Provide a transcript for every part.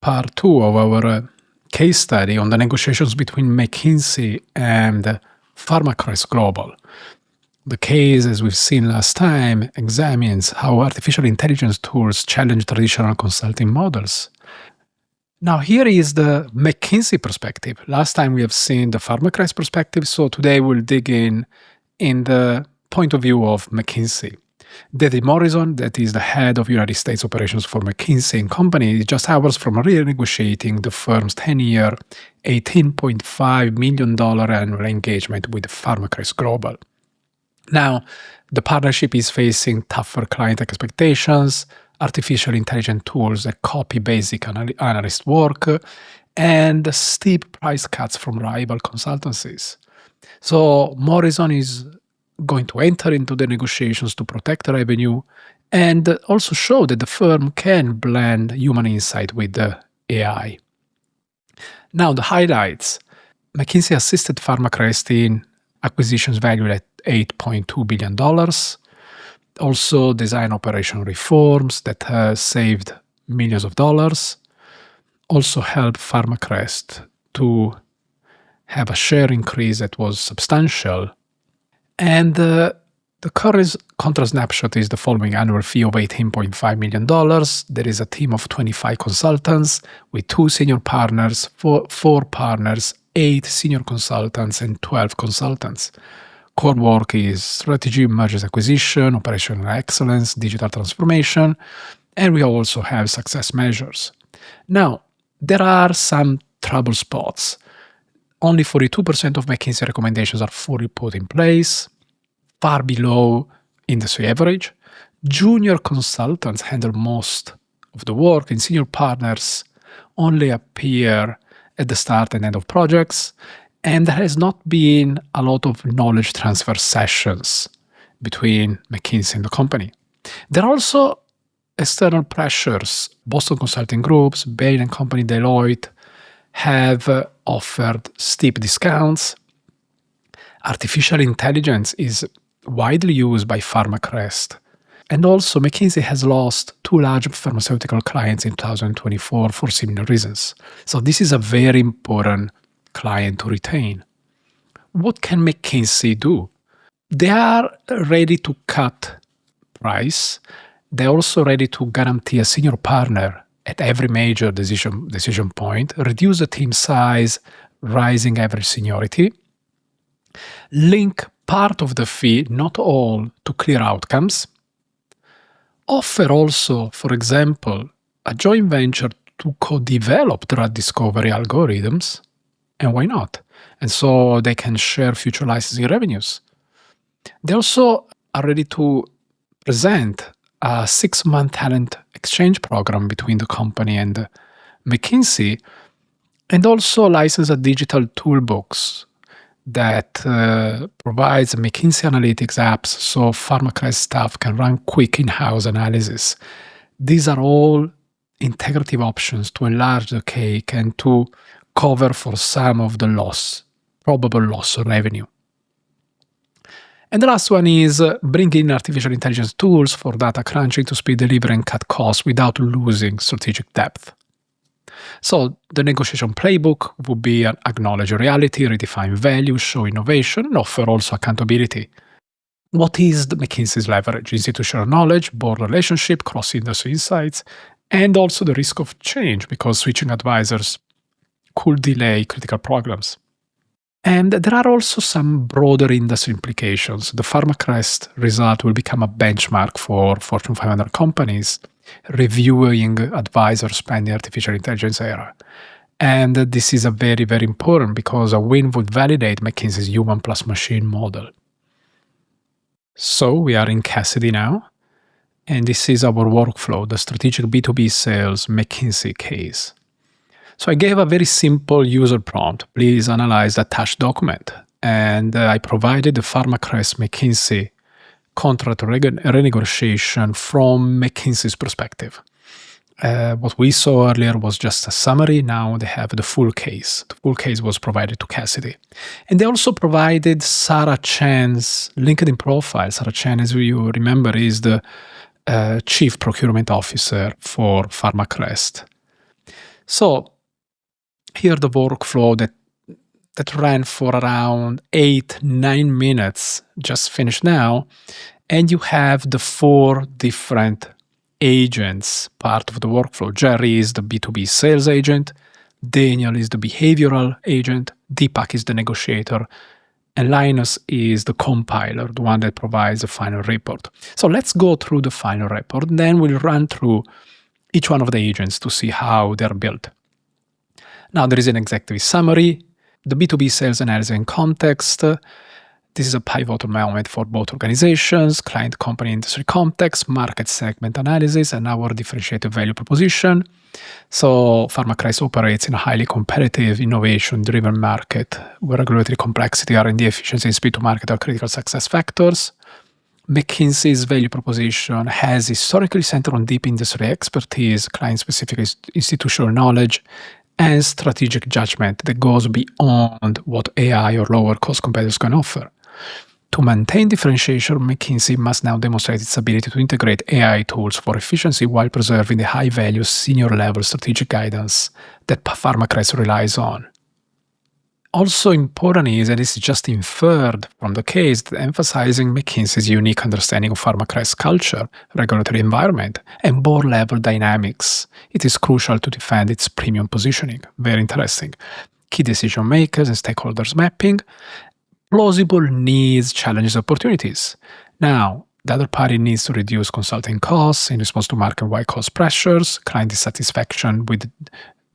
part two of our case study on the negotiations between McKinsey and PharmaCrest Global. The case, as we've seen last time, examines how artificial intelligence tools challenge traditional consulting models. Now, here is the McKinsey perspective. Last time we have seen the PharmaCrest perspective, so today we'll dig in the point of view of McKinsey. David Morrison, that is the head of United States operations for McKinsey & Company, is just hours from renegotiating the firm's 10-year, $18.5 million annual engagement with PharmaCrest Global. Now, the partnership is facing tougher client expectations, artificial intelligence tools that copy basic analyst work, and steep price cuts from rival consultancies. So Morrison is going to enter into the negotiations to protect revenue and also show that the firm can blend human insight with the AI. Now, the highlights. McKinsey assisted PharmaCrest in acquisitions valued at $8.2 billion. Also design operational reforms that saved millions of dollars. Also helped PharmaCrest to have a share increase that was substantial. And the current contra snapshot is the following: annual fee of $18.5 million. There is a team of 25 consultants with 2 senior partners, 4 partners, 8 senior consultants, and 12 consultants. Core work is strategy, mergers acquisition, operational excellence, digital transformation, and we also have success measures. Now, there are some trouble spots. Only 42% of McKinsey recommendations are fully put in place, far below industry average. Junior consultants handle most of the work, and senior partners only appear at the start and end of projects. And there has not been a lot of knowledge transfer sessions between McKinsey and the company. There are also external pressures. Boston Consulting Group's, Bain & Company, Deloitte have offered steep discounts. Artificial intelligence is widely used by PharmaCrest. And also, McKinsey has lost 2 large pharmaceutical clients in 2024 for similar reasons. So this is a very important client to retain. What can McKinsey do? They are ready to cut price. They're also ready to guarantee a senior partner at every major decision point, reduce the team size, rising average seniority, link part of the fee, not all, to clear outcomes, offer also, for example, a joint venture to co-develop drug discovery algorithms, and why not? And so they can share future licensing revenues. They also are ready to present a 6-month talent exchange program between the company and McKinsey, and also license a digital toolbox that provides McKinsey Analytics apps so PharmaCrest staff can run quick in-house analysis. These are all integrative options to enlarge the cake and to cover for some of the probable loss of revenue. And the last one is bring in artificial intelligence tools for data crunching to speed delivery and cut costs without losing strategic depth. So the negotiation playbook would be acknowledge reality, redefine value, show innovation, and offer also accountability. What is the McKinsey's leverage? Institutional knowledge, board relationship, cross-industry insights, and also the risk of change because switching advisors could delay critical programs. And there are also some broader industry implications. The PharmaCrest result will become a benchmark for Fortune 500 companies reviewing advisor spend in the artificial intelligence era. And this is a very, very important because a win would validate McKinsey's human plus machine model. So we are in Cassidy now, and this is our workflow, the strategic B2B sales McKinsey case. So I gave a very simple user prompt. Please analyze the attached document. And I provided the PharmaCrest McKinsey contract renegotiation from McKinsey's perspective. What we saw earlier was just a summary. Now they have the full case. The full case was provided to Cassidy. And they also provided Sarah Chan's LinkedIn profile. Sarah Chan, as you remember, is the Chief Procurement Officer for PharmaCrest. So here the workflow that ran for around 8-9 minutes just finished now, and you have the 4 different agents part of the workflow. Jerry is the B2B sales agent, Daniel is the behavioral agent, Deepak is the negotiator, and Linus is the compiler, the one that provides the final report. So let's go through the final report, then we'll run through each one of the agents to see how they're built. Now there is an executive summary, the B2B sales analysis and context. This is a pivotal moment for both organizations, client, company, industry context, market segment analysis, and our differentiated value proposition. So PharmaCrest operates in a highly competitive, innovation-driven market where regulatory complexity, R&D efficiency, and speed to market are critical success factors. McKinsey's value proposition has historically centered on deep industry expertise, client-specific institutional knowledge, and strategic judgment that goes beyond what AI or lower-cost competitors can offer. To maintain differentiation, McKinsey must now demonstrate its ability to integrate AI tools for efficiency while preserving the high-value, senior-level strategic guidance that PharmaCrest relies on. Also important is, and this is just inferred from the case, that emphasizing McKinsey's unique understanding of PharmaCrest's culture, regulatory environment, and board-level dynamics. It is crucial to defend its premium positioning. Very interesting. Key decision makers and stakeholders mapping, plausible needs, challenges, opportunities. Now, the other party needs to reduce consulting costs in response to market-wide cost pressures, client dissatisfaction with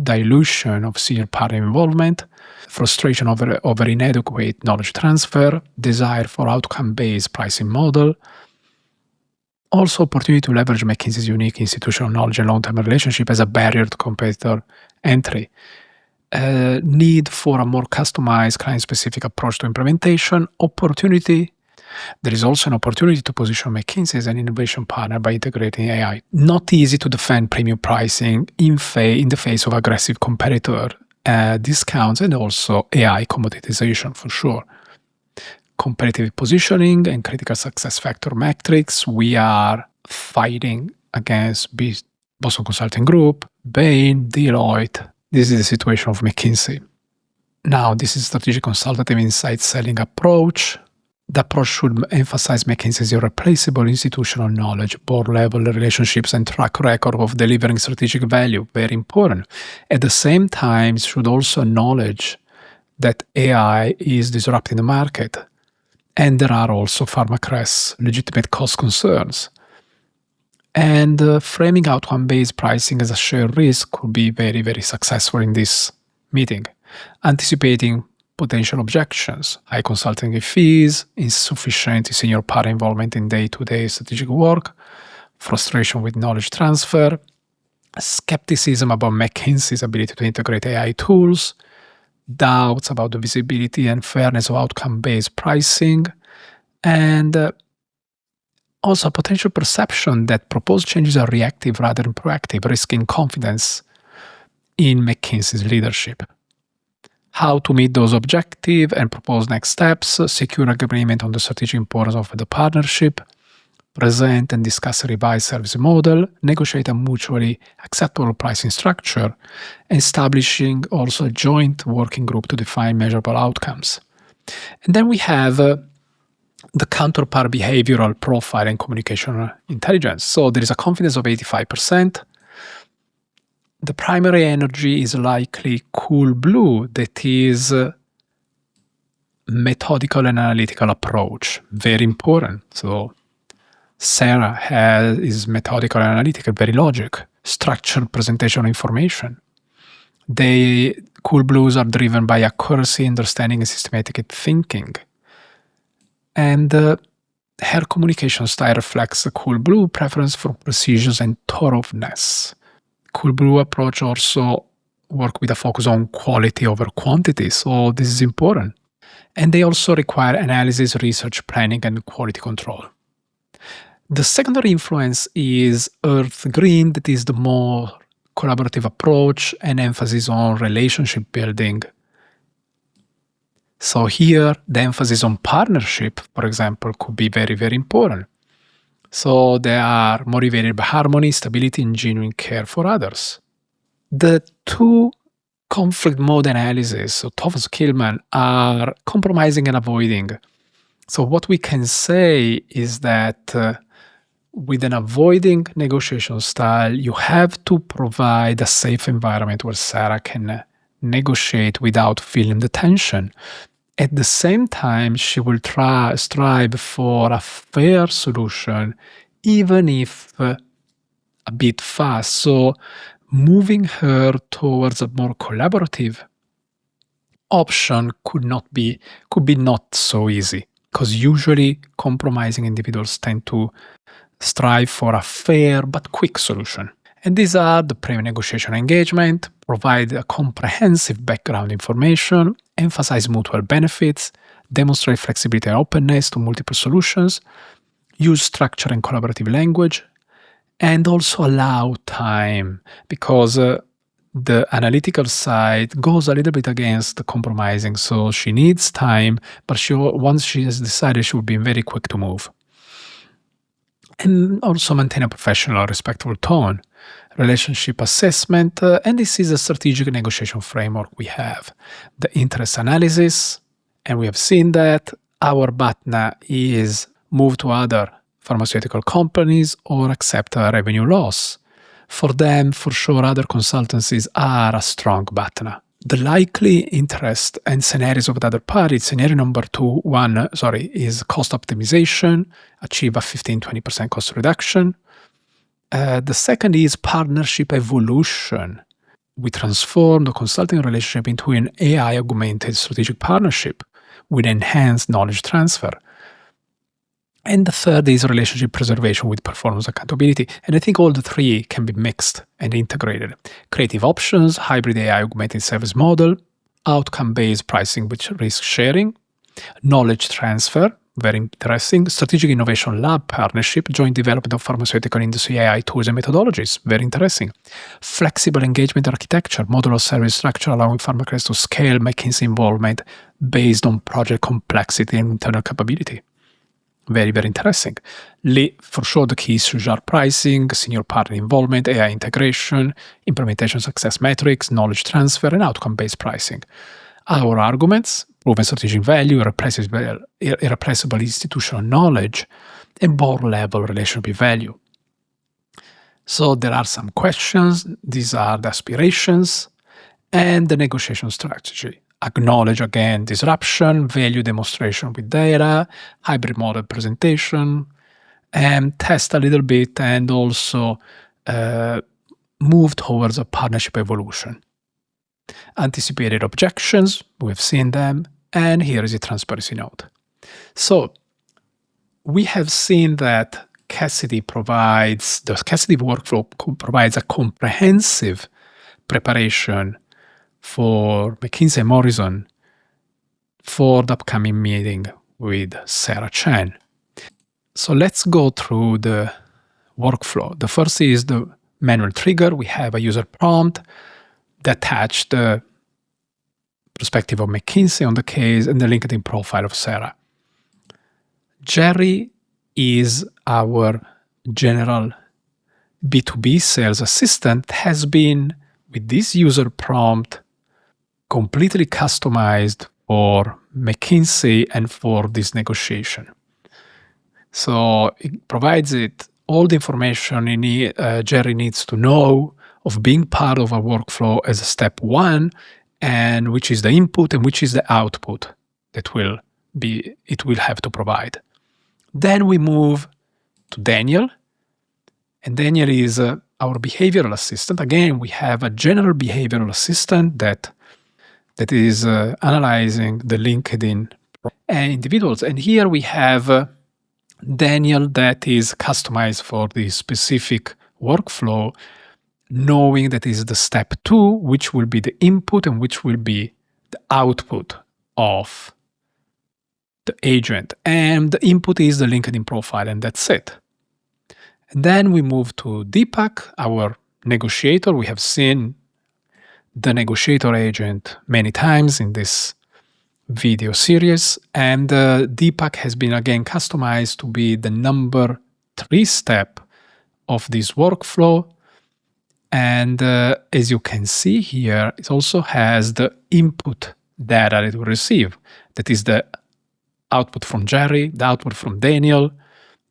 dilution of senior party involvement, frustration over inadequate knowledge transfer, desire for outcome-based pricing model. Also, opportunity to leverage McKinsey's unique institutional knowledge and long-term relationship as a barrier to competitor entry. Need for a more customized, client-specific approach to implementation. Opportunity. There is also an opportunity to position McKinsey as an innovation partner by integrating AI. Not easy to defend premium pricing in the face of aggressive competitor discounts and also AI commoditization for sure. Competitive positioning and critical success factor metrics. We are fighting against Boston Consulting Group, Bain, Deloitte. This is the situation of McKinsey. Now, this is strategic consultative insight selling approach. The approach should emphasize McKinsey's irreplaceable institutional knowledge, board-level relationships, and track record of delivering strategic value. Very important. At the same time, it should also acknowledge that AI is disrupting the market, and there are also PharmaCrest's legitimate cost concerns. And framing outcome-based pricing as a shared risk could be very, very successful in this meeting. Anticipating potential objections, high consulting fees, insufficient senior party involvement in day-to-day strategic work, frustration with knowledge transfer, skepticism about McKinsey's ability to integrate AI tools, doubts about the visibility and fairness of outcome-based pricing, and also a potential perception that proposed changes are reactive rather than proactive, risking confidence in McKinsey's leadership. How to meet those objectives and propose next steps, secure agreement on the strategic importance of the partnership, present and discuss a revised service model, negotiate a mutually acceptable pricing structure, and establishing also a joint working group to define measurable outcomes. And then we have the counterpart behavioral profile and communication intelligence. So there is a confidence of 85%. The primary energy is likely cool blue, that is methodical and analytical approach. Very important. So Sarah is methodical and analytical, very logic, structured presentation of information. The cool blues are driven by accuracy, understanding, and systematic thinking. And her communication style reflects the cool blue preference for precision and thoroughness. Cool blue approach also work with a focus on quality over quantity, so this is important. And they also require analysis, research, planning, and quality control. The secondary influence is earth green, that is the more collaborative approach and emphasis on relationship building. So here, the emphasis on partnership, for example, could be very, very important. So they are motivated by harmony, stability, and genuine care for others. The two conflict mode analysis of Thomas Kilman are compromising and avoiding. So what we can say is that with an avoiding negotiation style, you have to provide a safe environment where Sarah can negotiate without feeling the tension. At the same time, she will strive for a fair solution, even if a bit fast. So moving her towards a more collaborative option could be not so easy, because usually compromising individuals tend to strive for a fair but quick solution. And these are the pre-negotiation engagement, provide a comprehensive background information, emphasize mutual benefits, demonstrate flexibility and openness to multiple solutions, use structure and collaborative language, and also allow time, because the analytical side goes a little bit against the compromising. So she needs time, but once she has decided, she will be very quick to move. And also maintain a professional, respectful tone, relationship assessment, and this is a strategic negotiation framework we have. The interest analysis, and we have seen that our BATNA is move to other pharmaceutical companies or accept a revenue loss. For them, for sure, other consultancies are a strong BATNA. The likely interest and scenarios of the other party, scenario number one is cost optimization, achieve a 15-20% cost reduction. The second is partnership evolution. We transform the consulting relationship into an AI-augmented strategic partnership with enhanced knowledge transfer. And the third is relationship preservation with performance accountability. And I think all the three can be mixed and integrated. Creative options, hybrid AI augmented service model, outcome-based pricing with risk sharing, knowledge transfer, very interesting, strategic innovation lab partnership, joint development of pharmaceutical industry AI tools and methodologies, very interesting. Flexible engagement architecture, modular service structure allowing PharmaCrest to scale McKinsey involvement based on project complexity and internal capability. Very, very interesting. For sure, the key issues are pricing, senior partner involvement, AI integration, implementation success metrics, knowledge transfer, and outcome-based pricing. Our arguments: proven strategic value, irreplaceable institutional knowledge, and board-level relationship value. So there are some questions. These are the aspirations and the negotiation strategy. Acknowledge, again, disruption, value demonstration with data, hybrid model presentation, and test a little bit, and also move towards a partnership evolution. Anticipated objections, we've seen them, and here is a transparency note. So we have seen that the Cassidy workflow provides a comprehensive preparation for McKinsey and Morrison for the upcoming meeting with Sarah Chen. So let's go through the workflow. The first is the manual trigger. We have a user prompt that attached the perspective of McKinsey on the case and the LinkedIn profile of Sarah. Jerry is our general B2B sales assistant, has been, with this user prompt, completely customized for McKinsey and for this negotiation. So it provides it all the information Jerry needs to know of being part of a workflow as a step one, and which is the input and which is the output that it will have to provide. Then we move to Daniel, and Daniel is our behavioral assistant. Again, we have a general behavioral assistant that is analyzing the LinkedIn individuals. And here we have Daniel that is customized for the specific workflow, knowing that is the step two, which will be the input and which will be the output of the agent. And the input is the LinkedIn profile, and that's it. And then we move to Deepak, our negotiator. We have seen the negotiator agent many times in this video series, and Deepak has been again customized to be the number 3 step of this workflow, And as you can see here, it also has the input data that we receive. That is the output from Jerry, the output from Daniel,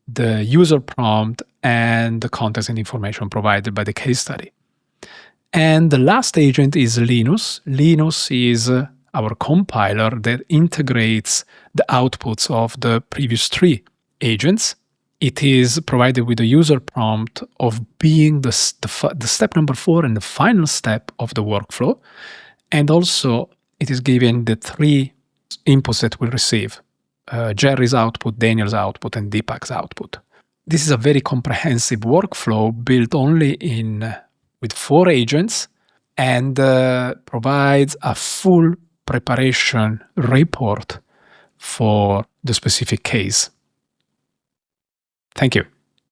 the user prompt, and the context and information provided by the case study. And the last agent is Linus. Linus is our compiler that integrates the outputs of the previous three agents. It is provided with a user prompt of being the step number 4 and the final step of the workflow. And also, it is given the three inputs that we receive. Jerry's output, Daniel's output, and Deepak's output. This is a very comprehensive workflow built only with 4 agents and provides a full preparation report for the specific case. Thank you.